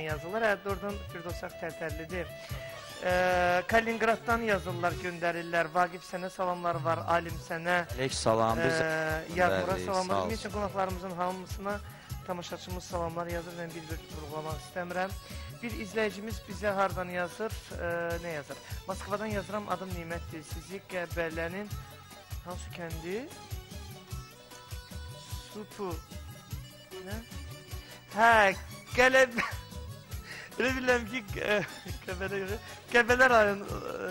yazırlar. Oradan Firdosaq Tərtərlidir. Kaliningraddan yazırlar, göndərirlər. Vaqif sənə salamlar var, Alim sənə. Əleyk salam. Yağmura salamlar. Ümumiyyətlə qonaqlarımızın hamısına tamaşaçımız salamlar yazır. Mən bir-bir vurğulamaq istəmirəm. Bir izləyicimiz bizə hardan yazır? Nə yazır? Moskvadan yazıram, adım Nimətdir. Sizi Qəbələnin hansı kəndi? Supu. Nə? Hə, Qələbə. Elə bilirəm ki, Qəbələ rayon,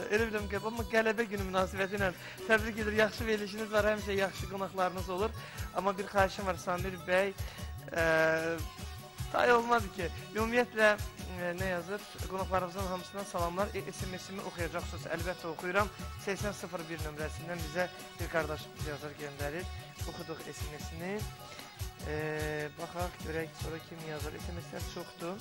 elə bilirəm ki, amma Qələbə günü münasibəti ilə təbrik edir. Yaxşı verilişiniz var, həmişə yaxşı qonaqlarınız olur. Amma bir xahişim var, Samir bəy, tay olmadı ki, ümumiyyətlə, nə yazır? Qonaqlarımızın hamısından salamlar. SMS-imi oxuyacaqsınız, əlbəttə oxuyuram. 8001 nömrəsindən bizə bir qardaşımız yazır, göndərir. Oxuduq SMS-ini. Baxaq, görək, sonra kim yazır? SMS-lər çoxdur.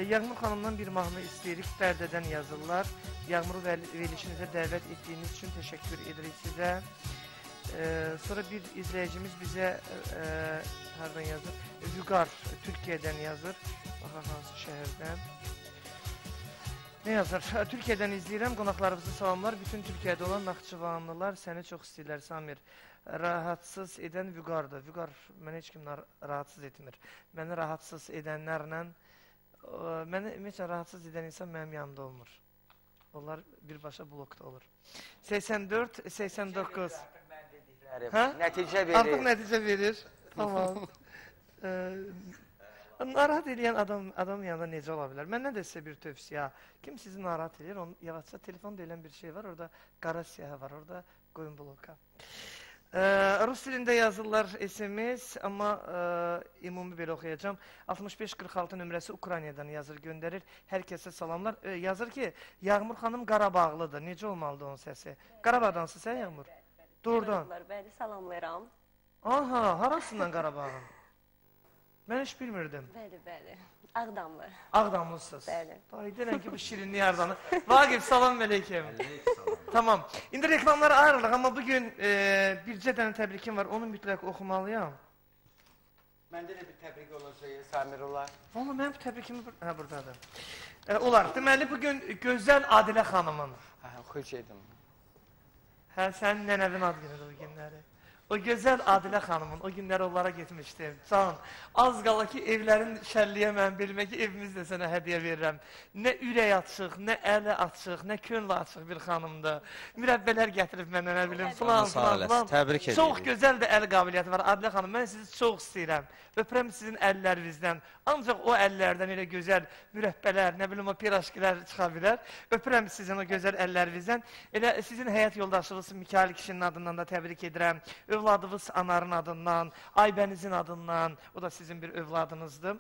Yağmur xanımdan bir mahnı istəyirik, Bərdədən yazırlar. Yağmuru verilişinizə dəvət etdiyiniz üçün təşəkkür edirik sizə. Sonra bir izləyicimiz bizə hardan yazır? Vüqar, Türkiyədən yazır. Baxaq, hansı şəhərdən? Nə yazır? Türkiyədən izləyirəm, qonaqlarımızı salamlar. Bütün Türkiyədə olan Naxçıvanlılar səni çox istəyirlər, Samir. Rahatsız edən Vüqardır. Vüqar mənə heç kim rahatsız etmir. Məni rahatsız edənlərlə, məni ümumiyyətlə rahatsız edən insan mənim yanımda olmur. Onlar birbaşa blokda olur. 84, 89. Nəticə verir. Artıq nəticə verir. Tamam. Narahat edən adam yanında necə ola bilər? Məndən də sizə bir tövsiyə. Kim sizi narahat edir? Yavaşca telefon deyilən bir şey var. Orada qara siyahı var. Orada qoyun bloka. Rus dilində yazırlar SMS, amma ümumi belə oxuyacam. 6546 nömrəsi Ukraynadan yazır, göndərir. Hər kəsə salamlar. Yazır ki, Yağmur xanım Qarabağlıdır. Necə olmalıdır onun səsi? Qarabağdansın sən Yağmur? Doğrudan. Bəli, salamlayıram. Aha, harasından Qarabağın? Mən heç bilmirdim. Bəli, bəli. Ağdamlı. Ağdamlısınız. Bəli. Deyirəm ki, bu şirinlik yardanı. Vaqif, salam əleykum. Tamam. İndi reklamlara ayrılıq, amma bugün bircə dənə təbrikim var, onu mütləq oxumalıyam. Məndə də bir təbrik olacaq, Samir olar. Valla mən bu təbrikimi... Hə, buradadır. Olar. Deməli, bugün Gözəl Adilə xanımın. Oxuyacaqdım. Hə, sənin nənəvin ad günüdür o günləri. O Gözəl Adilə xanımın, o günləri onlara getmişdim. Can, az qala ki, evlərin şəlliyə mən bilmək ki, evimizdə sənə hədiyə verirəm. Nə ürək açıq, nə əli açıq, nə könlü açıq bir xanımdır. Mürəbbələr gətirib mənə, nə bilim, filan. Təbrik edirəm. Çox gözəl də əl qabiliyyəti var, Adilə xanım. Mən sizi çox istəyirəm. Öpürəm sizin əllərinizdən. Ancaq o əllərdən elə gözəl mürəbbələr, nə bilim, o piraşkilər çıxa bilər. Öpürəm sizin o gözəl əllərinizdən. Elə sizin həyat yoldaşınız Mikail kişinin adından da təbrik edirəm. Övladınız Anarın adından, Aybənizin adından, o da sizin bir övladınızdır.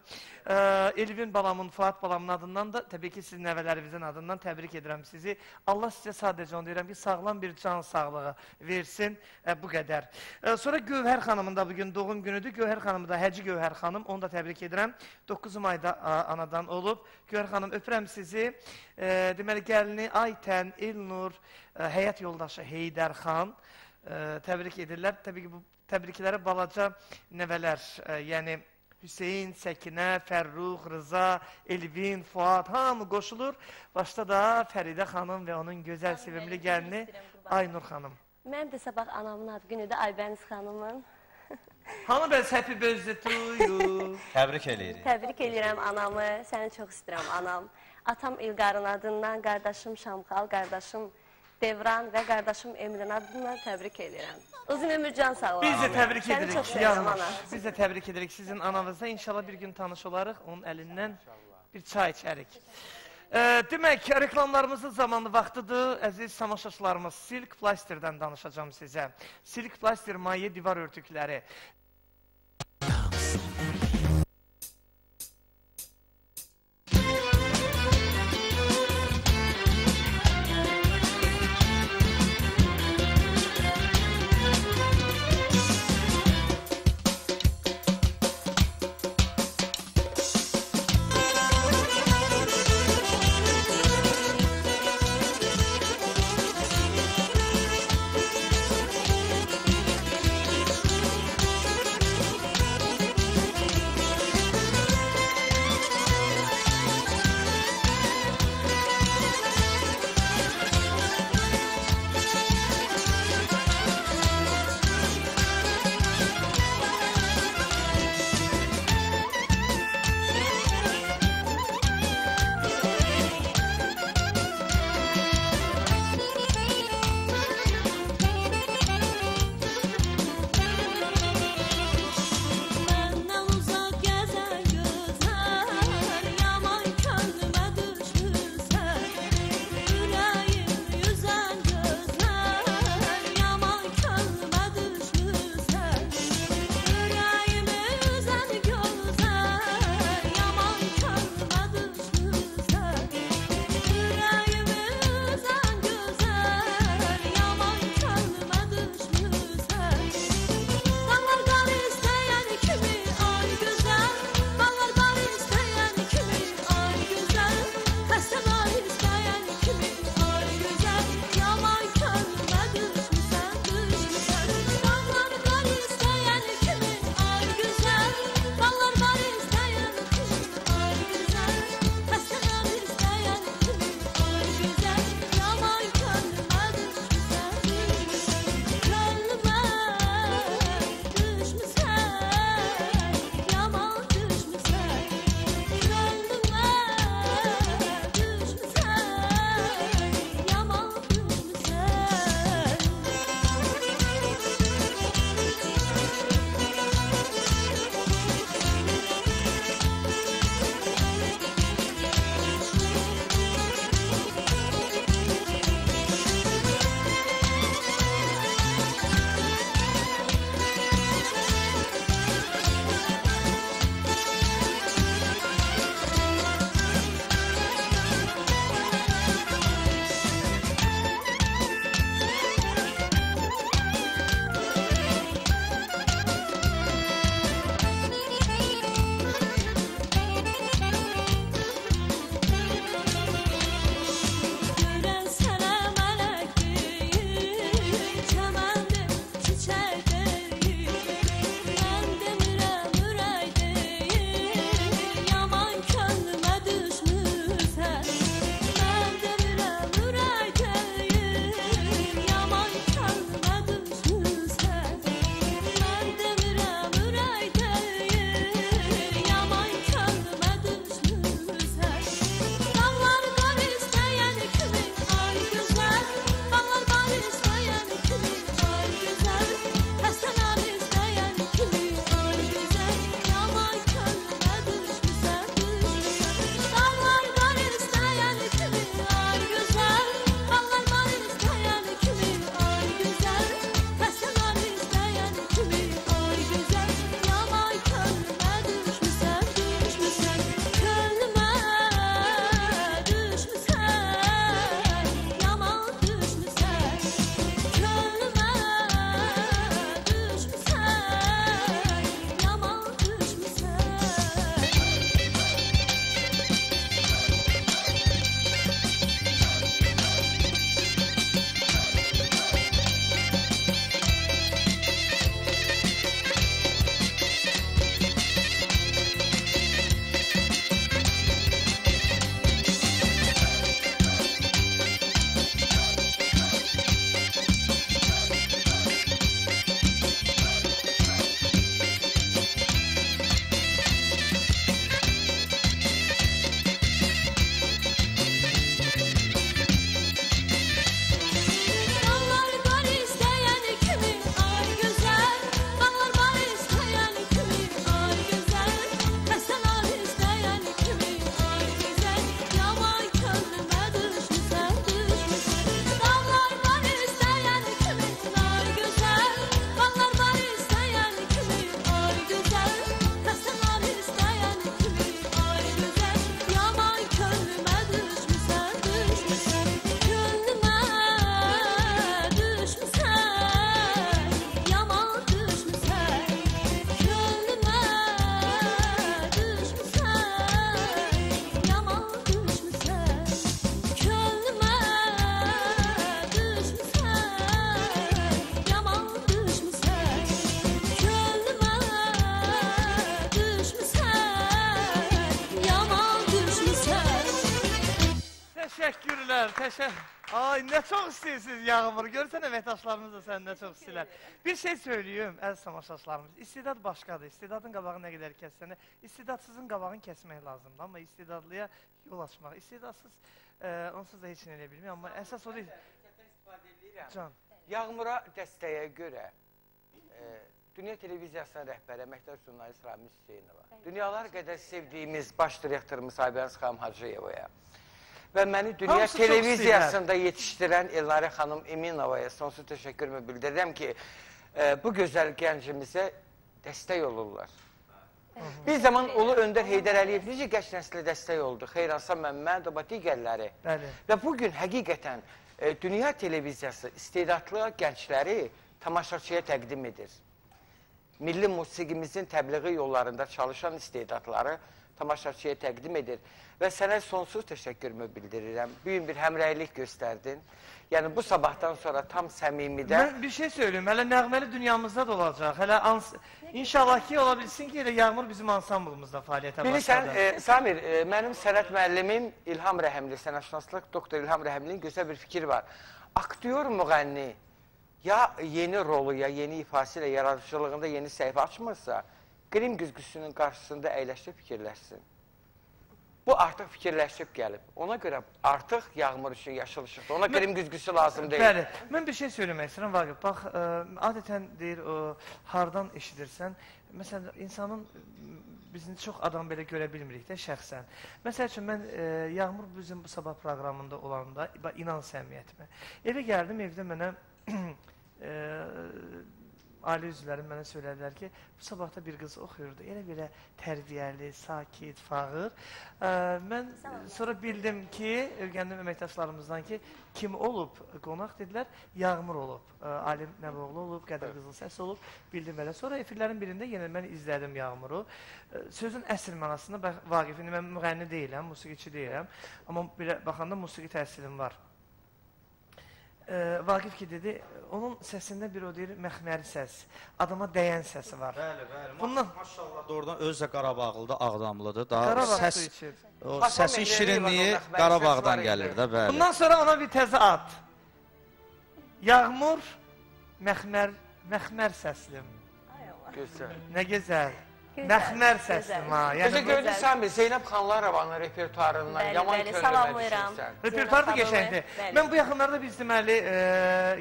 Elvin balamın, Fuat balamın adından da, təbii ki, sizin nəvələrinizin adından təbrik edirəm sizi. Allah sizə sadəcə onu deyirəm ki, sağlam bir can sağlığı versin, bu qədər. Sonra Gövhər xanımın da bugün doğum günüdür. Gövhər xanımı da Həci Gövhər xanım, onu da təbrik edirəm. 9 ayda anadan olub. Gövhər xanım, öpürəm sizi. Deməli, gəlini Aytən, Elnur, həyat yoldaşı Heydər xan təbrik edirlər. Təbii ki, bu təbriklərə balaca nəvələr, yəni Hüseyin, Səkinə, Fərruh, Rıza, Elvin, Fuad, hamı qoşulur. Başda da Fəridə xanım və onun gözəl, sevimli gəlini Aynur xanım. Mənim də sabah anamın ad günüdür, Aybəniz xanımın. Hamı bəs happy birthday to you. Təbrik eləyirik. Təbrik edirəm anamı, səni çox istəyirəm anam. Atam İlqarın adından, qardaşım Şamxal, qardaşım Devran və qardaşım Emrin adından təbrik edirəm. Uzun ömür can sağ olun. Biz də təbrik edirik. Səni çox sevirəm ana. Biz də təbrik edirik sizin anavızda. İnşallah bir gün tanış olarıq, onun əlindən bir çay içərik. Demək, reklamlarımızın zamanı vaxtıdır. Əziz tamaşaçılarımız, Silk Plaster'dan danışacağım sizə. Silk Plaster maye divar örtükləri. Təşəkkürlər, Ay, nə çox istəyirsiniz Yağmur. Görsən əməkdaşlarımız da səndə çox istəyirlər. Bir şey söyləyim, əziz tamaşaçılarımız. İstedad başqadır. İstedadın qabağı nə qədər kəssənə, istedadsızın qabağını kəsmək lazımdır. Amma istedadlıya yol açmaq. İstedadsız, onsuz da heç nə elə bilmir. Amma əsas o deyil. Can. Yağmura dəstəyə görə Dünya Televiziyasının rəhbəri, əməkdar jurnalist Ramiz Hüseynova, dünyalar qədər sevdiyimiz baş direktorumuz Aybəniz xanım Hacıyevaya və məni Dünya Televiziyasında yetişdirən Elnarə xanım Eminovaya sonsuz təşəkkürümü bildirirəm ki, bu gözəl gəncimizə dəstək olurlar. Bir zaman Ulu Öndər Heydər Əliyev necə gəç nəslə dəstək oldu, Xeyransa Məmmədova, digərləri. Və bugün həqiqətən Dünya Televiziyası istedadlı gəncləri tamaşaçıya təqdim edir. Milli musiqimizin təbliği yollarında çalışan istedadları tamaşaçıya təqdim edir. Və sənə sonsuz təşəkkürümü bildirirəm. Büyük bir həmrəylik göstərdin. Yəni bu sabahdan sonra tam səmimidə... Mən bir şey söyleyeyim, hələ nəğməli dünyamızda da olacaq. Hələ İnşallah ki, ola bilsin ki, Yağmur bizim ansamblımızda fəaliyyətə başladı. Bilirsən, Samir, mənim sənət müəllimim İlham Rəhimli, sənətşünaslıq doktor İlham Rəhimlinin gözəl bir fikir var. Aktyor müğənni ya yeni rolu, ya yeni ifası ilə yaradıcılığında yeni səhifə açmırsa, qrim güzgüsünün qarşısında əyləşib fikirləşsin. Bu artıq fikirləşib gəlib. Ona görə artıq Yağmur üçün yaşıl ışıqdır. Ona qrim güzgüsü lazım deyil. Bəli, mən bir şey söyləmək istəyirəm, Vaqif. Bax, adətən deyir, hardan eşidirsən, məsələn, insanın, bizim çox adam belə görə bilmirik də şəxsən. Məsəl üçün, mən Yağmur bizim bu sabah proqramında olanda, inan səmiyyətimə, evə gəldim, evdə mənə ailə üzvlərim mənə söylədilər ki, bu sabahda bir qız oxuyurdu, elə belə tərbiyəli, sakit, fağır. Mən sonra bildim ki, öyrəndim əməkdaşlarımızdan ki, kim olub, qonaq dedilər, Yağmur olub, Alim Nəboğlu olub, Qədir Qızıl Səs olub, bildim elə. Sonra efirlərin birində yenə mən izlədim Yağmuru. Sözün əsl mənasında, Vaqif, indi mən müğənni deyiləm, musiqiçi deyiləm, amma belə baxanda musiqi təhsilim var. Vaqif ki dedi, onun səsində bir o deyir, məxməri səs, adama dəyən səsi var. Bəli, bəli. Maşallah doğrudan özü də Qarabağlıdır, Ağdamlıdır. Qarabağ su içir. Səsin şirinliyi Qarabağdan gəlir də, bəli. Bundan sonra ona bir təzə ad. Yağmur, məxmər səslim. Gözəl. Nə gözəl. Məxmər səslim ha. Özə gördün Samir, Zeynəb Xanlarovanın repertuarından yaman könlümə düşürsən. Repertuar da geçəkdir. Mən bu yaxınlarda biz deməli,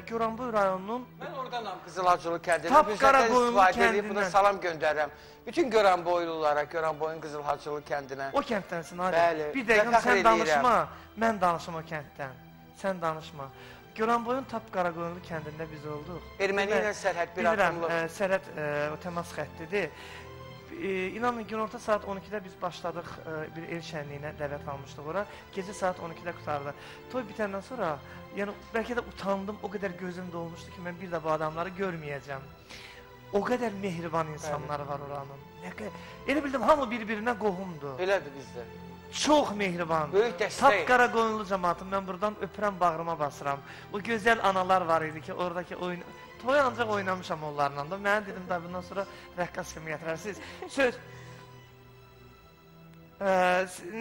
Goranboy rayonunun... Mən oradanam Qızılacılı kəndində, büzətdən istifadə edib, buna salam göndərirəm. Bütün Goranboylulara, Goranboyun Qızılacılı kəndinə. O kənddənsin, hadi. Bir dəqiqəm, sən danışma, mən danışım o kənddən. Sən danışma. Goranboyun Tap Qaraqoyunlu kəndində biz olduq. Erməni ilə sərhəd bir atımlıq. Bilirəm, sərhəd o təmas xəttidir. İnanın, günorta saat 12-də biz başladıq, bir el şənliyinə dəvət almışdıq ora. Gecə saat 12-də qutardı. Toy bitəndən sonra, yəni bəlkə də utandım, o qədər gözüm dolmuşdu ki, mən bir də bu adamları görməyəcəm. O qədər mehriban insanlar var oranın. Elə bildim, hamı bir-birinə qohumdur. Belədir bizdə. Çox mehriban. Böyük dəstək. Tap Qaraqoyunlu cəmaatım, mən buradan öpürəm, bağrıma basıram. O gözəl analar var idi ki, oradakı oyun... Toy ancaq oynamışam onlarla da. Mənə dedim, da bundan sonra rəqqas kimi gətirərsiniz. Söz.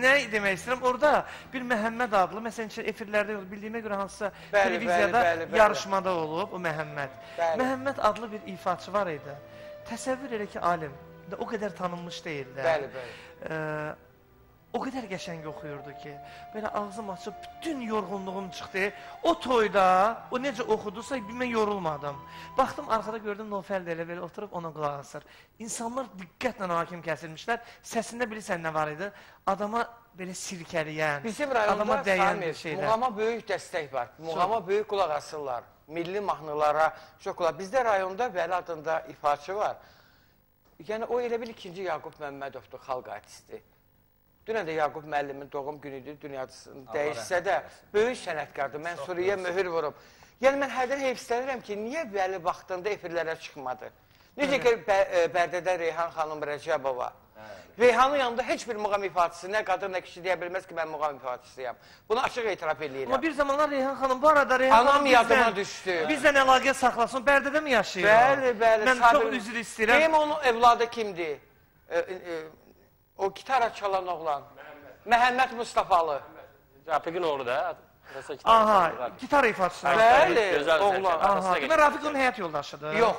Nə demək istəyirəm? Orada bir Məhəmməd adlı, məsələn, efirlərdə yox, bildiyimə görə hansısa televiziyada yarışmada olub, o Məhəmməd. Məhəmməd adlı bir ifaçı var idi. Təsəvvür elə ki, alim. O qədər tanınmış deyildi. Bəli, bəli. O qədər qəşəng oxuyurdu ki, belə ağzım açıb, bütün yorğunluğum çıxdı. O toyda, o necə oxudusa, mən yorulmadım. Baxdım, arxada gördüm, Nofəl də elə belə oturub ona qulaq asır. İnsanlar diqqətlə hakim kəsilmişlər. Səsində bilirsən nə var idi? Adama belə sirkəliyən, bizim adama rayonda dəyən bir şeylər. Muğama böyük dəstək var. Muğama böyük qulaq asırlar. Milli mahnılara çox qulaq. Bizdə rayonda Vəli adında ifaçı var. Yəni, o elə bil 2-ci Yaqub Məmmədovdur, xalq artisti. Dünən də Yaqub müəllimin doğum günüdür, dünyasını dəyişsə də böyük sənətkardır. Mən Suriyə möhür vurum. Yəni, mən hərdən heyfslənirəm ki, niyə Vəli vaxtında efirlərə çıxmadı? Necə ki, Bərdədən Reyhan xanım Rəcəbova. Reyhanın yanında heç bir muğam ifaçısı, nə qadın, nə kişi deyə bilməz ki, mən muğam ifaçısıyam. Bunu açıq etiraf edirəm. Amma bir zamanlar Reyhan xanım, bu arada Reyhan xanım yadıma düşdü. Bizdən əlaqə saxlasın, Bərdədə mi yaşayır? Bəli, bəli. Mən çox üzr istəyirəm. Deyim, onun evladı kimdir? O gitara çalan oğlan. Məhəmməd Mustafalı. Rafiqin oğlu da. Aha, gitar ifaçısı. Bəli, oğlan. Aha, demə Rafiq onun həyat yoldaşıdır. Yox,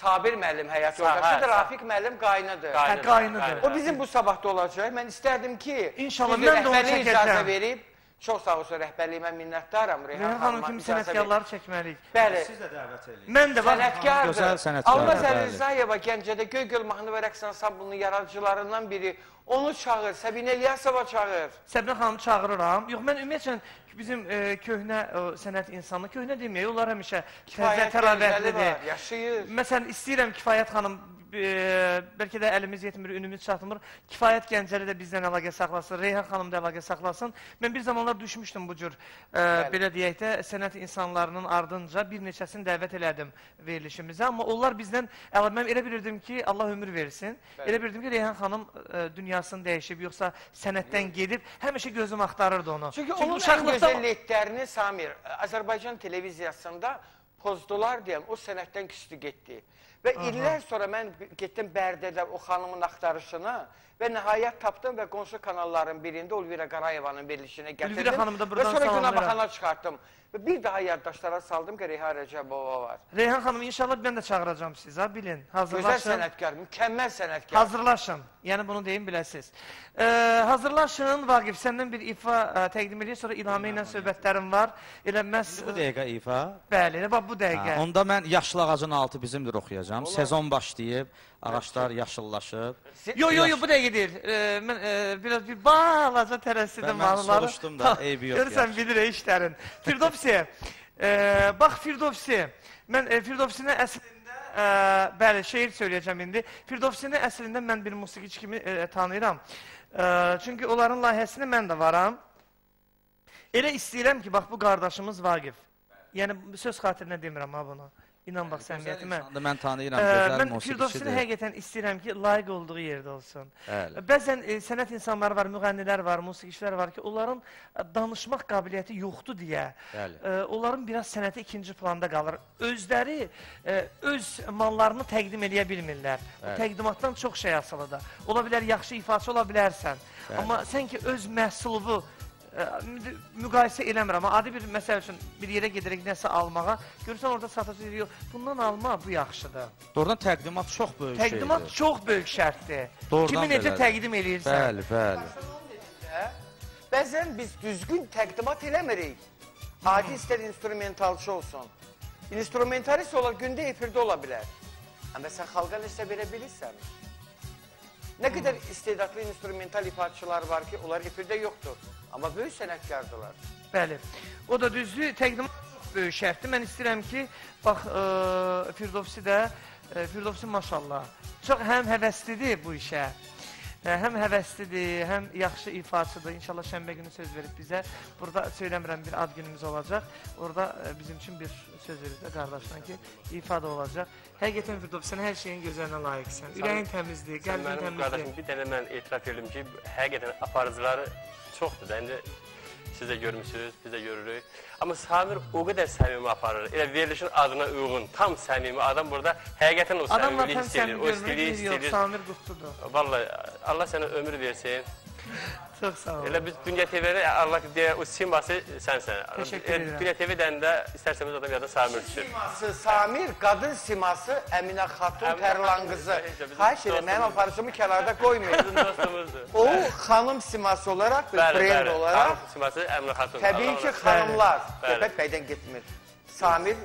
Sabir müəllim həyat yoldaşıdır, Rafiq müəllim qaynıdır. Qaynıdır. O bizim bu sabahda olacaq. Mən istərdim ki, İnşallah, mən də onu rəhbərlik çəkəcəm. icazə verib, çox sağ olsun rəhbərliyimə minnətdaram. Reyhan xanım kimi sənətkarları çəkməliyik. Bəli. Siz də dəvət eləyin. Mən də var. Sənətkardır. Gözəl sənətkar. Almaz Əlizayeva Gəncədə Göygöl mahnı və rəqs ansamblının yaradıcılarından biri. Onu çağır, Səbinə İlyasova çağır. Səbinə xanımı çağırıram. Yox, mən ümumiyyətlə bizim köhnə sənət insanı, köhnə deməyək, onlar həmişə təzə təravətlidir. Yaşayır. Məsələn, istəyirəm Kifayət xanım, bəlkə də əlimiz yetmir, ünümüz çatmır. Kifayət Gəncəli də bizdən əlaqə saxlasın, Reyhan xanım da əlaqə saxlasın. Mən bir zamanlar düşmüşdüm bu cür, belə deyək də, sənət insanlarının ardınca bir neçəsini dəvət elədim verilişimizə. Amma onlar bizdən, mən elə bilirdim ki, Allah ömür versin. Elə bilirdim ki, Reyhan xanım dünyasını dəyişib, yoxsa sənətdən gedib, həmişə gözüm axtarırdı onu. Çünki onun ən gözəlliklərini Samir, Azərbaycan televiziyasında pozdular deyəm, o sənətdən küstü getdi. Və illər sonra mən getdim Bərdədə o xanımın axtarışına və nəhayət tapdım və qonşu kanalların birində Ulvira Qarayevanın verilişinə gətirdim və sonra Günəbaxana çıxartdım. Və bir daha yaddaşlara saldım ki, Reyhan Rəcəbova var. Reyhan xanım, inşallah mən də çağıracağım sizi, bilin. Gözəl sənətkar, mükəmməl sənətkar. Hazırlaşın, yəni bunu deyim biləsiniz. Hazırlaşın, Vaqif, səndən bir ifa təqdim edir, sonra İlhamə ilə söhbətlərim var. Elə məhz... Bu dəqiqə ifa? Bəli, elə bax bu dəqiqə. Onda mən Yaşlı Ağacın Altı bizimdir oxuyacağım. Sezon başlayıb, ağaçlar yaşıllaşıb. Yox, bu dəqiqə deyil. Mən biraz bir balaca tərəssidim mahnıları. Mən soruşdum da, eybi yox. Görürsən, bilir işlərin. Firdovsi, bax Firdovsi, mən Firdovsini əslində, bəli, şeir söyləyəcəm indi. Firdovsini əslində mən bir musiqiçi kimi tanıyıram. Çünki onların layihəsində mən də varam. Elə istəyirəm ki, bax bu qardaşımız Vaqif. Yəni, söz xatirinə demirəm ha bunu. İnan bax səmiyyətimə. Mən tanıyıram, gözəl Mən musiqiçidir. Firdovsini həqiqətən istəyirəm ki, layiq olduğu yerdə olsun. Bəli. Bəzən sənət insanları var, müğənnilər var, musiqiçilər var ki, onların danışmaq qabiliyyəti yoxdur deyə, onların biraz sənəti ikinci planda qalır. Özləri öz mallarını təqdim eləyə bilmirlər. O təqdimatdan çox şey asılıdır. Ola bilər, yaxşı ifaçı ola bilərsən. Amma sən ki, öz məhsuluvu müqayisə eləmirəm. Adi bir məsəl üçün bir yerə gedirək nəsə almağa, görürsən orada satıcı deyir, bundan alma, bu yaxşıdır. Doğrudan təqdimat çox böyük şeydir. Təqdimat çox böyük şərtdir. Kimi necə təqdim eləyirsən? Bəli. Bəzən biz düzgün təqdimat eləmirik. Adi istər instrumentalçı olsun. İnstrumentalist olar, gündə efirdə ola bilər. Amma sən xalqa nəsə verə bilirsən. Nə qədər istedadlı instrumental ifaçılar var ki, onlar efirdə yoxdur. Amma böyük sənətkardılar. Bəli. O da düzdür, təqdimat çox böyük şərtdir. Mən istəyirəm ki, bax, Firdovsi də, Firdovsi maşallah, çox həm həvəslidir bu işə. Həm həvəslidir, həm yaxşı ifaçıdır. İnşallah şənbə günü söz verib bizə. Burada söyləmirəm, bir ad günümüz olacaq. Orada bizim üçün bir söz verib də qardaşdan ki, ifade olacaq. Həqiqətən Firdovsi, sən hər şeyin gözəlinə layiqsən. Ürəyin təmizdir, qəlbin təmizdir. Mənim qardaşım, bir dənə mən etiraf edirəm ki, həqiqətən aparıcıları çoxdur da. İndi siz də görmüşsünüz, biz də görürük. Amma Samir o qədər səmimi aparır. Elə verilişin adına uyğun, tam səmimi adam burada həqiqətən o səmimilik hiss edir. O istiliyi hiss edir. Samir qutludur. Vallahi, Allah sənə ömür versin. Çox sağ ol. Elə biz Dünya TV-də Allah deyə o siması sənsən. Təşəkkür edirəm. Dünya TV-dən də istərsəmiz adam yada Samir düşür. Samir, qadın siması Əminə Xatun Tərlan qızı. Xahiş edirəm, mənim aparıcımı kənarda qoymayın. Dostumuzdur. O, xanım siması olaraq, brend olaraq. Xanım siması Əminə Xatun. Təbii ki, xanımlar. Söhbət bəydən getmir. Samir,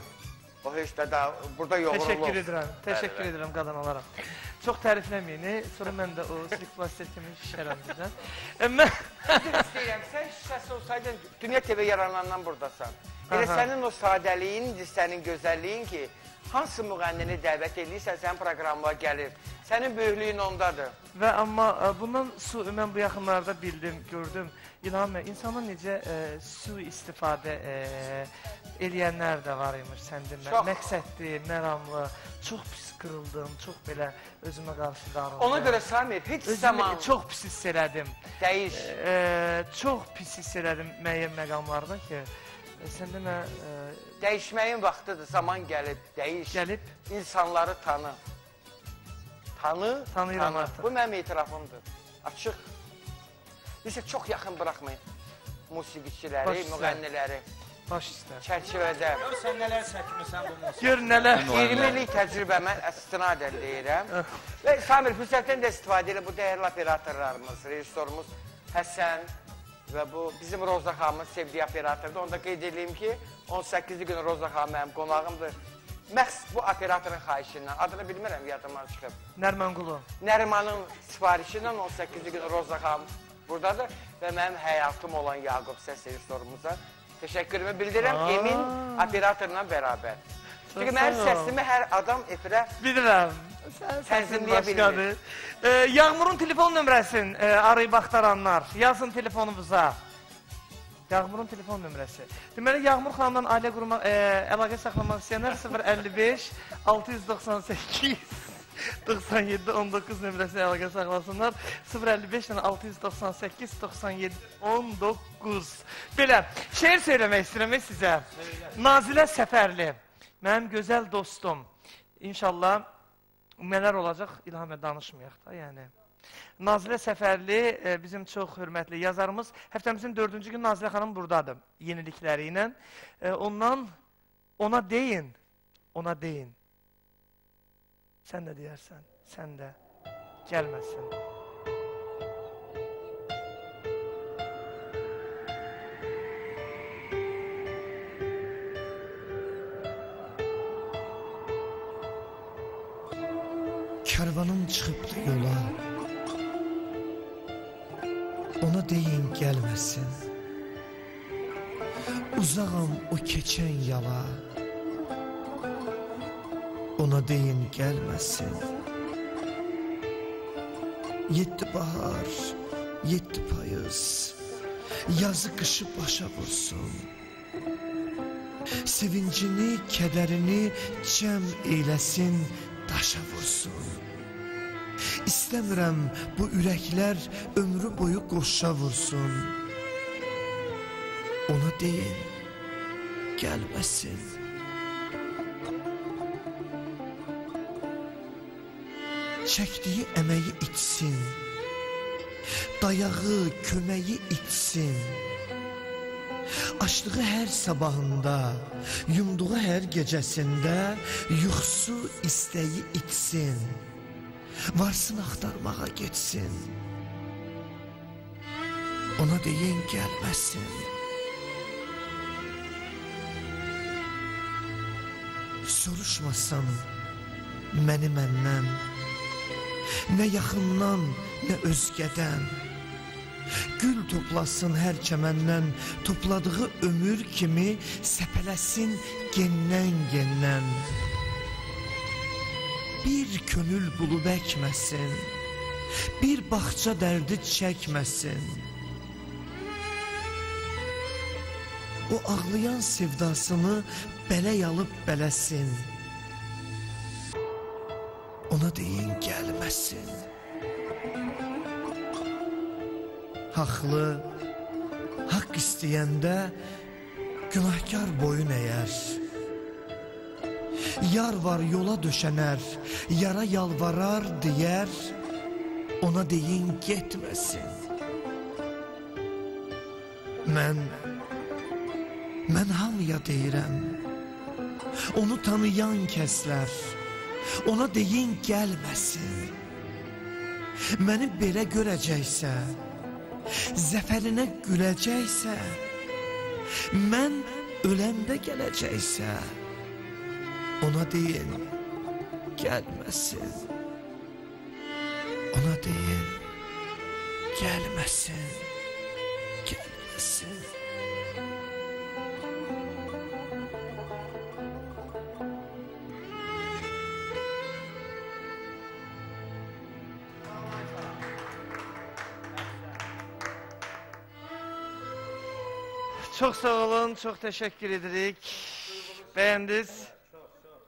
o heç də burada yoğurulur. Təşəkkür edirəm qadın olaraq. Çox tərifləməyini, sonra mən də o silik vasitət kimi şişərəm bizdən. Mən istəyirəm, sən şişəsi olsaydın, Dünya TV yaranandan buradasan. Elə sənin o sadəliyin, sənin gözəlliyin ki, hansı müğənnini dəvət edirsən, sənin proqramına gəlir. Sənin böyüklüyün ondadır. Və amma bundan mən bu yaxınlarda bildim, gördüm. İlhamə, insana necə istifadə eləyənlər də var imiş səndə. Məqsədli, məramlı, çox pis qırıldım, çox belə özümə qarşı darıldım. Ona görə Samir, heç zaman... Çox pis hiss elədim. Dəyiş. Çox pis hiss elədim müəyyən məqamlarda ki, sən demə... Dəyişməyin vaxtıdır, zaman gəlib, dəyiş. Gəlib. İnsanları tanı. Tanıyıram artıq. Bu mənim etirafımdır. Açıq. Bizə çox yaxın buraxmayın. musiqiçiləri, Baş üstə. müğənniləri Baş üstə. çərçivədə. Gör sən nələr çəkmirsən bu musiqi. Gör nələr. 20 illik təcrübəmə istinadən deyirəm. Və Samir, fürsətdən də istifadə elə bu dəyərli operatorlarımız, rejissorumuz Həsən və bu bizim Roza xanımın sevdiyi operatordur. Onu da qeyd edeyim ki, 18-ci gün Roza xanım mənim qonağımdır. Məhz bu operatorun xahişindən, adını bilmirəm, yadımdan çıxıb. Nərman Qulu. Nərimanın sifarişindən 18-ci gün Roza xanım buradadır və mənim həyatım olan Yaqub səs rejissorumuza təşəkkürümü bildirirəm, Emin operatorla bərabər. Çünki mənim səsimi hər adam efirə Bilirəm. tənzimləyə bilmir. Yağmurun telefon nömrəsini arayıb axtaranlar, yazın telefonumuza. Yağmurun telefon nömrəsi. Deməli, Yağmur xanımdan ailə qurmaq, əlaqə saxlamaq istəyənlər 055 698 97 19 nömrəsini əlaqə saxlasınlar. 055 698 97 19. Belə, şeir söyləmək istəyirəm sizə. Nazilə Səfərli, mənim gözəl dostum. İnşallah, nələr olacaq, İlhamə danışmayaq da, yəni. Nazilə Səfərli, bizim çox hörmətli yazarımız. Həftəmizin 4-cü gün Nazilə xanım buradadır, yenilikləri ilə. Ondan, ona deyin. Sən də deyərsən, sən də gəlməsin. Kərvanım çıxıbdı yola, ona deyin gəlməsin. Uzağam o keçən yala, ona deyin gəlməsin. 7 bahar, 7 payız, yazı qışı başa vursun. Sevincini, kədərini cəm eyləsin, daşa vursun. İstəmirəm bu ürəklər ömrü boyu qoşa vursun. Ona deyin, gəlməsin. Çəkdiyi əməyi içsin, dayağı, köməyi içsin. Açdığı hər sabahında, yumduğu hər gecəsində yuxusu, istəyi içsin. Varsın axtarmağa getsin. Ona deyin gəlməsin. Soruşmasan məni məndən, nə yaxından, nə özgədən. Gül toplasın hər çəməndən, topladığı ömür kimi səpələsin gendən. Bir könül bulub əkməsin, bir bağça dərdi çəkməsin. O ağlayan sevdasını bələk alıb bələsin. Ona deyin gəlməsin. Haqlı, haqq istəyəndə günahkar boyun əyər. Yar var yola döşənər, yara yalvarar deyər, ona deyin getməsin. Mən hamıya deyirəm, onu tanıyan kəslər, ona deyin gəlməsin. Məni belə görəcəksə, zəfərinə güləcəksə, mən öləndə gələcəksə, ona deyin gəlməsin. Ona deyin gəlməsin. Gəlməsin. Çox sağ olun, çox təşəkkür edirik. Bəyəndiniz?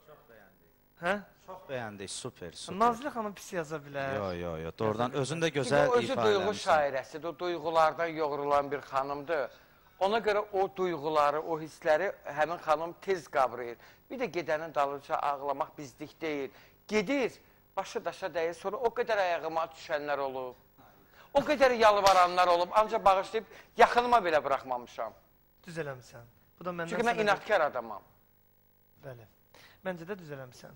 Çox bəyəndik. Hə? Çox bəyəndik, super. Nazilə xanım pis yaza bilər. Yox, doğrudan özün də gözəl özü ifadə duyğu eləmişsən. şairəsidir, o duyğulardan yoğrulan bir xanımdır. Ona görə o duyğuları, o hissləri həmin xanım tez qavrayır. Bir də gedənin dalınca ağlamaq bizlik deyil. Gedir, başı daşa dəyir, sonra o qədər ayağıma düşənlər olub. O qədər yalvaranlar olub, ancaq bağışlayıb yaxınıma belə buraxmamışam. Düz eləmişsən. Bu da məndən Çünki mən inadkar adamam. Bəli. Məncə də düz eləmişsən.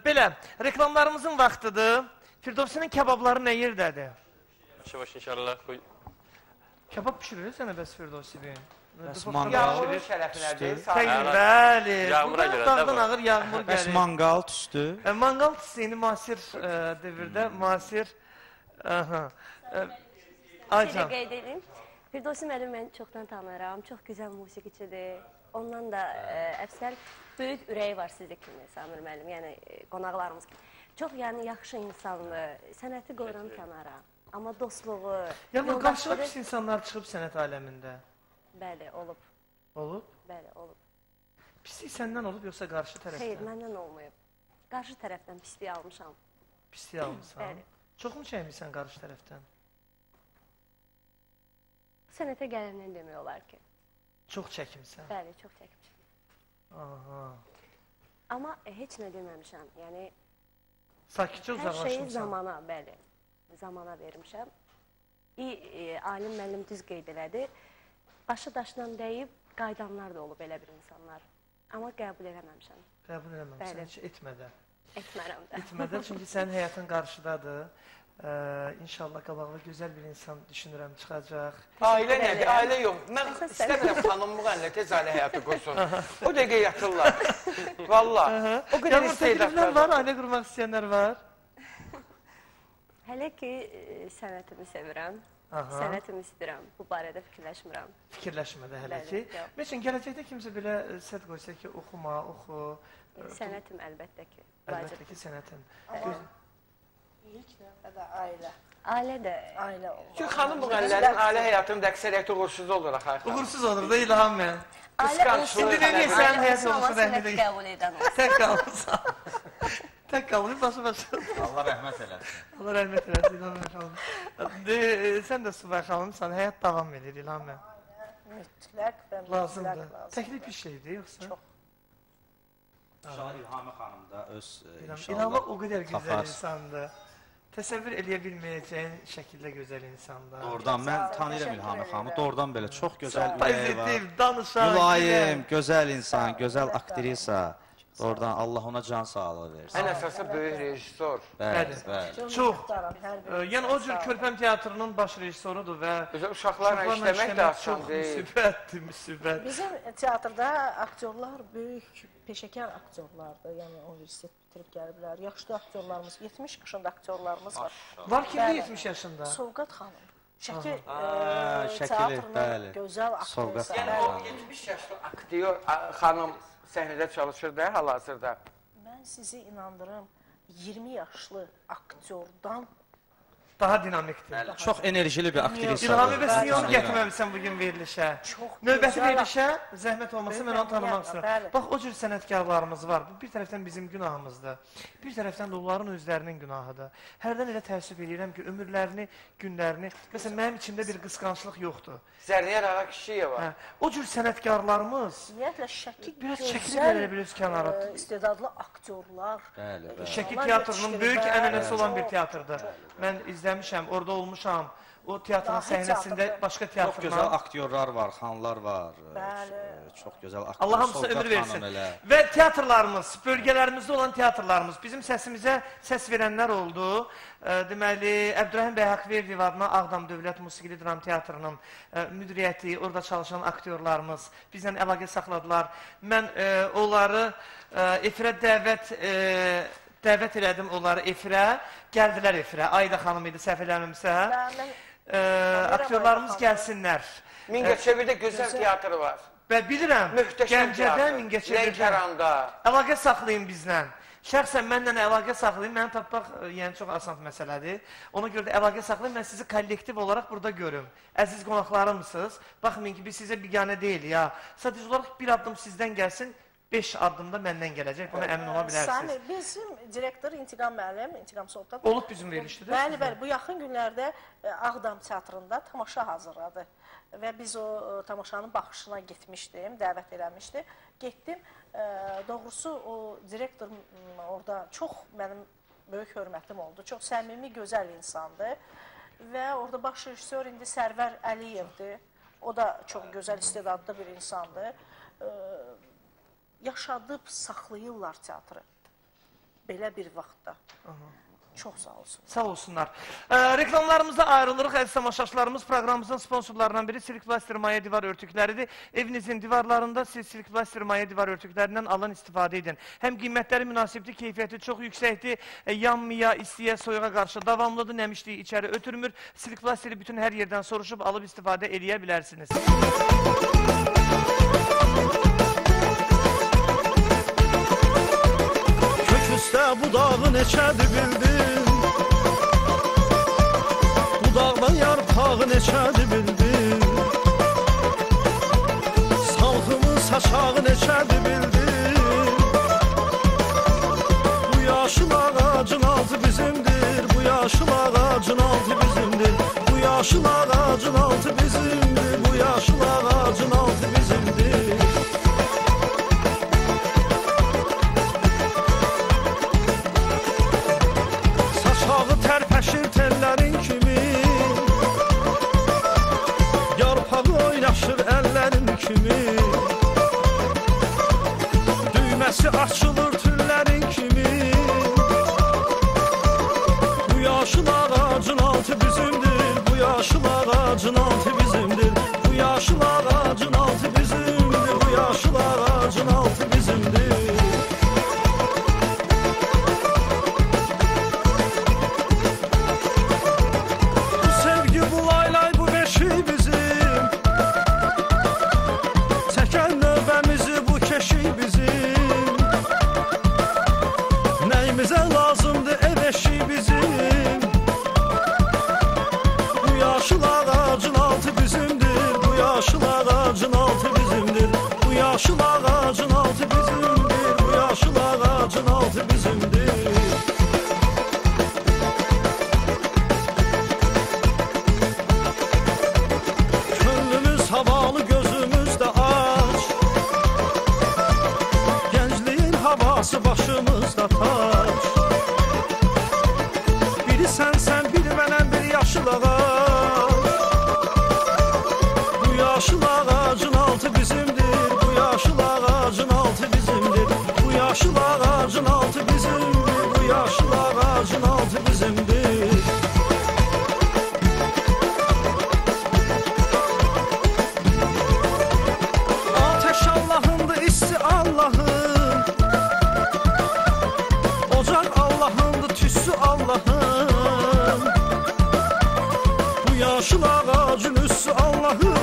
Belə, reklamlarımızın vaxtıdır. Firdovsinin kebabları nə yerdədir? Yavaş inşallah. Kebab pişirir sənə bəs Firdovsi beyin? Bəs manqal Yağmurun şərəfinədir. Bəli. Yağmura görə də Dağdan var. ağır yağmur Bəs gəlir. manqal tüstü. Manqal tüstü müasir devirdə, müasir. Aycan. Qeyd edeyim. Firdovsi müəllim mən çoxdan tanıyıram. Çox gözəl musiqiçidir. Ondan da əfsər böyük ürəyi var sizə kimi Samir müəllim. Yəni qonaqlarımız kimi. Çox yəni yaxşı insandır. Sənəti qoyuram kənara. Amma dostluğu, Yəni qarşıya pis insanlar çıxıb sənət aləmində. Bəli, olub. Olub? Bəli, olub. Pislik səndən olub yoxsa qarşı tərəfdən? Xeyr, məndən olmayıb. Qarşı tərəfdən pisliyi almışam. Pislik almışsan. Bəli. Çoxmu çəkmirsən qarşı tərəfdən? Sənətə gələndən demək olar ki. Çox çəkimsən. Bəli, çox çəkmişəm. Aha. Amma heç nə deməmişəm. Yəni Sakitcə hər şeyi uzaqlaşmışsan. zamana, bəli, zamana vermişəm. Alim müəllim düz qeyd elədi. Başı daşla dəyib, qaydanlar da olub elə bir insanlar. Amma qəbul eləməmişəm. Qəbul eləməmişsən, Bəli. heç etmədə. Etmərəm də. Etmədə, çünki sənin həyatın qarşıdadır. İnşallah qabaqda gözəl bir insan düşünürəm çıxacaq. Ailə nədir? Ailə yox. Mən istəmirəm xanımlıq əllə tez ailə həyatı qursun. O dəqiqə yatırlar. Valla. O qədər Yalnız təkliflər istedadlar var, ailə qurmaq istəyənlər var. Hələ ki, sənətimi sevirəm. Aha. Sənətimi istəyirəm. Bu barədə fikirləşmirəm. Fikirləşmədə hələ Bəli, ki. yox. Məsələn, gələcəkdə kimsə belə sət qoysa ki, oxuma, oxu. Sənətim əlbəttə ki, Əlbəttə vacib. ki, sənətin. İlk növbədə ailə. Ailə də Ailə olmalı. Çünki xanımlıq əllərin ailə həyatının da əksəriyyəti uğursuz olur axı. Uğursuz olur da İlham mən. Qısqanclıq. İndi nə deyirsən, ailə həyat olsun, amma yolcusu rəhmi sənəti deyil. qəbul edən olsun. Tək qalmışsan. Tək qalmış, başı. Allah rəhmət eləsin. Allah rəhmət eləsin İlham xanım. Sən də subay xanımsan, həyat davam edir İlham mən. Mütləq və Lazımdır. mütləq lazım. Təklif bir şeydir yoxsa? Çox. İnşallah İlhami xanım da öz İlham o qədər gözəl tapar. insandır. Təsəvvür eləyə bilməyəcəyin şəkildə gözəl insandır. Doğrudan mən tanıyıram İlhami xanımı. Doğrudan belə çox gözəl ürəyi var. Pozitiv, danışan, Mülayim, gözəl insan, gözəl aktrisa. Doğrudan Allah ona can sağlığı versin. Ən əsası böyük rejissor. Bəli, bəli. Çox. Hər bir Yəni o cür Körpəm teatrının baş rejissorudur və Özə uşaqlarla işləmək də asan çox deyil. müsibətdir, müsibət. Bizim teatrda aktyorlar böyük peşəkar aktyorlardır. Yəni universitet bitirib gəliblər. Yaşlı aktyorlarımız, 70 yaşında aktyorlarımız var. Var kimdə Bəli. 70 yaşında? Sovqat xanım. Şəkil şəkili, teatrının bəli. gözəl Sovqat aktrisa. Yəni o 70 yaşlı aktyor xanım səhnədə çalışır da hal-hazırda. Mən sizi inandırım, 20 yaşlı aktyordan Daha dinamikdir. Çox enerjili bir aktrisa. İlhami bəs niyə onu Tanıyıram. gətirməmisən bugün verilişə? çox Növbəti gözəl verilişə zəhmət olmasa mən onu tanımaq Bəli. istəyirəm. Bax o cür sənətkarlarımız var. Bu bir tərəfdən bizim günahımızdır. Bir tərəfdən də onların özlərinin günahıdır. Hərdən elə təəssüf edirəm ki, ömürlərini, günlərini, məsələn mənim içimdə bir qısqanclıq yoxdur. Zərniyar Ağa Kişiyeva. Hə, o cür sənətkarlarımız Ümumiyyətlə Şəki biraz gözəl, çəkilir elə bir öz kənara. istedadlı aktyorlar. Bəli, bəli. Şəki Onlar teatrının yetişdirir, böyük bəli, ənənəsi olan bir çox, teatrdır. Mən izləmişəm, orada olmuşam. O teatrın Dahi səhnəsində teatrdır. başqa Çox gözəl teatrlar. aktyorlar var, xanlar var. Bəli. Çox gözəl aktyor. Allah hamısına Sovqat ömür versin. xanım elə. Və teatrlarımız, bölgələrimizdə olan teatrlarımız, bizim səsimizə səs verənlər oldu. Deməli, Əbdürrəhim bəy Haqverdiyev adına Ağdam Dövlət Musiqili Dram Teatrının müdiriyyəti, orada çalışan aktyorlarımız bizlə əlaqə saxladılar. Mən onları efirə dəvət elədim onları efirə. Gəldilər efirə. Ayda xanım idi, səhv eləmirəmsə. Aktyorlarımız gəlsinlər. Mingəçevirdə gözəl teatr var. Və bilirəm, Möhtəşəm Gəncədə, teatr. Mingəçevirdə Lənkəranda. əlaqə saxlayın bizlə. Şəxsən mənlə əlaqə saxlayın, məni tapmaq yəni çox asan məsələdir. Ona görə də əlaqə saxlayın, mən sizi kollektiv olaraq burada görüm. Əziz qonaqlarımsınız, baxmayın ki, biz sizə biganə deyil ya. Sadəcə olaraq bir addım sizdən gəlsin, 5 addımda məndən gələcək, buna əmin ola bilərsiniz. Sami, bizim direktor İntiqam müəllim, İntiqam Soldat. Olub bizim verilişdir. Bəli, bəli, bu yaxın günlərdə Ağdam teatrında tamaşa hazırladı. Və biz o tamaşanın baxışına getmişdim, dəvət eləmişdi. Getdim, doğrusu o direktor orada çox mənim böyük hörmətim oldu. Çox səmimi, gözəl insandır. və orada baş rejissor indi Sərvər Əliyevdir. O da çox gözəl istedadlı bir insandır. Yaşadıb saxlayırlar teatrı belə bir vaxtda. Çox sağ olsun. Sağ olsunlar. Reklamlarımıza ayrılırıq. Əziz tamaşaçılarımız, proqramımızın sponsorlarından biri Silkplaster Maya divar örtükləridir. Evinizin divarlarında siz Silkplaster Maya divar örtüklərindən alın, istifadə edin. Həm qiymətləri münasibdir, keyfiyyəti çox yüksəkdir. Yanmaya, istiyə, soyuğa qarşı davamlıdır, nəmişliyi içəri ötürmür. Silkplasteri bütün hər yerdən soruşub, alıb istifadə edə bilərsiniz. Üstə budağı neçədir bildin, budağdan yarpağı neçədir bildin, salxımın saçağı neçədir bildin. Bu yaşıl ağacın altı bizimdir, bu yaşıl ağacın altı bizimdir, bu yaşıl ağacın altı bizimdir, bu yaşıl ağacın altı bizimdir. Tərpəşir tellərin kimi, yarpağı oynaşır əllərin kimi, düyməsi açılır tüllərin kimi. Bu yaşıl ağacın altı bizimdir, bu yaşıl ağacın altı bizimdir, bu yaşıl ağacın altı bizimdir, bu yaşıl ağacın altı bizimdir. Yaşıl ağacın altı bizimdir, bu yaşıl ağacın altı bizimdir. Könlümüz havalı, gözümüz də aç, gəncliyin havası başımızda taç. Biri sənsən, biri mənəm, bir yaşıl ağac. Bu yaşıl ağacın altı bizimdir, yaşıl ağacın altı bizimdir, bu yaşıl ağacın altı bizimdir, bu yaşıl ağacın altı bizimdir. Ateş Allah'ındır, isti Allah'ın, ocaq Allah'ındır, tüssü Allah'ın. Bu yaşıl ağacın üssü Allah'ın,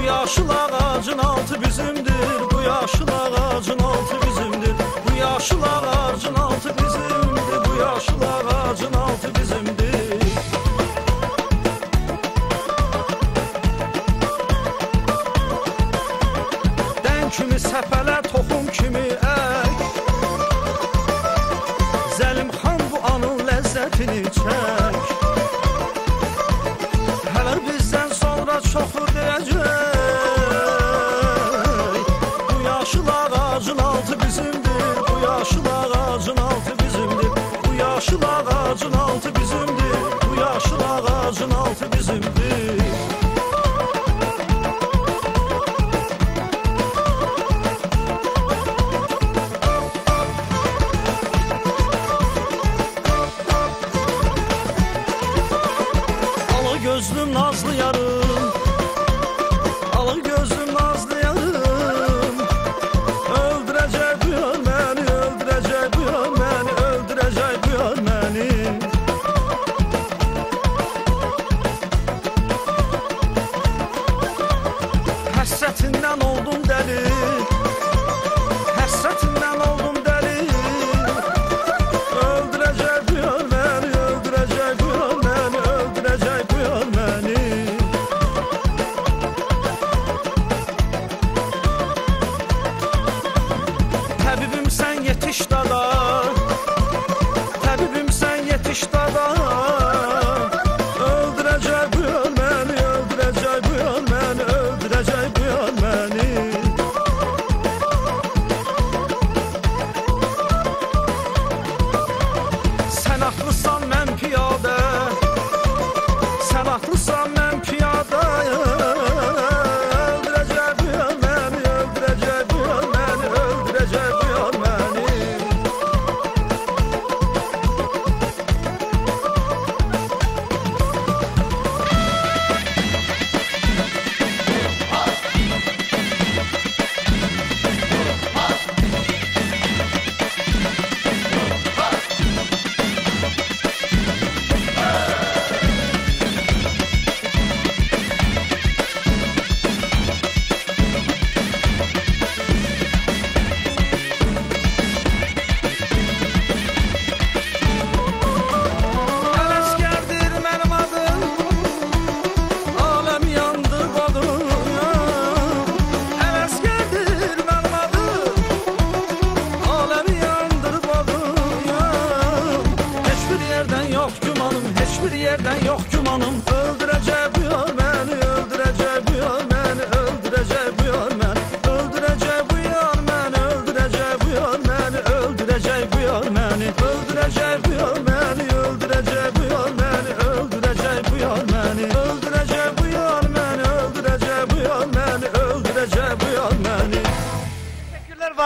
yaşıl ağacın altı bizimdir, bu yaşıl ağacın altı bizimdir, bu yaşıl ağacın altı bizimdir, bu yaşıl ağacın altı bizimdir. Dən kimi səpələr, toxum kimi ək, Zəlimxan bu anın ləzzətini çək. Hələ bizdən sonra çoxu deyəcək, yaşıl ağacın altı bizimdir, bu yaşıl ağacın altı bizimdir, bu yaşıl ağacın altı bizimdir, bu yaşıl ağacın altı bizimdir. Alı gözlüm nazlı yarım, alı gözlüm nazlı yarım, öldürəcək bu yar məni, öldürəcək bu yar məni, öldürəcək bu yar məni. Həsrətindən oldum dəli, həsrətindən oldum dəli, öldürəcək bu yar məni, öldürəcək bu yar məni, öldürəcək bu yar məni.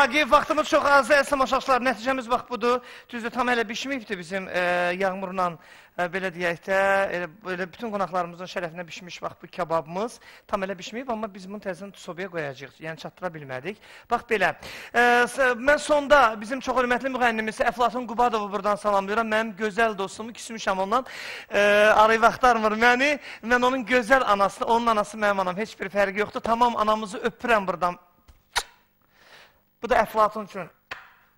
Vaqif, vaxtımız çox az, samaşaçlar, nəticəmiz bax budur. Düzdür, tam hələ bişməyibdir bizim yağmurla, belə deyək də, elə bütün qonaqlarımızın şərəfinə bişmiş bax bu kababımız. Tam elə bişməyib, amma biz bunu təzən sobaya qoyacağıq, yəni çatdıra bilmədik. Bax belə, mən sonda bizim çox hörmətli müğənnimiz Əflatun Qubadovu buradan salamlayıram. Mənim gözəl dostumu küsmüşəm ondan, arayı vaxtarmır məni. Mən onun gözəl anasını, onun anası mənim anam, heç bir fərqi yoxdur. Tamam, anamızı öpürəm buradan. Bu da Əflatun üçün,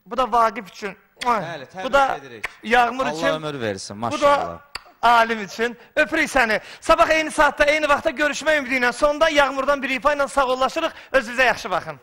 bu da Vaqif üçün. Bəli, bu da təbrik edirik. Yağmur üçün. Allah ömür versin, Bu maşallah. da alim üçün. Öpürük səni. Sabah eyni saatda, eyni vaxtda görüşmək ümidi ilə sonda Yağmurdan bir ifa ilə sağollaşırıq. Özünüzə yaxşı baxın.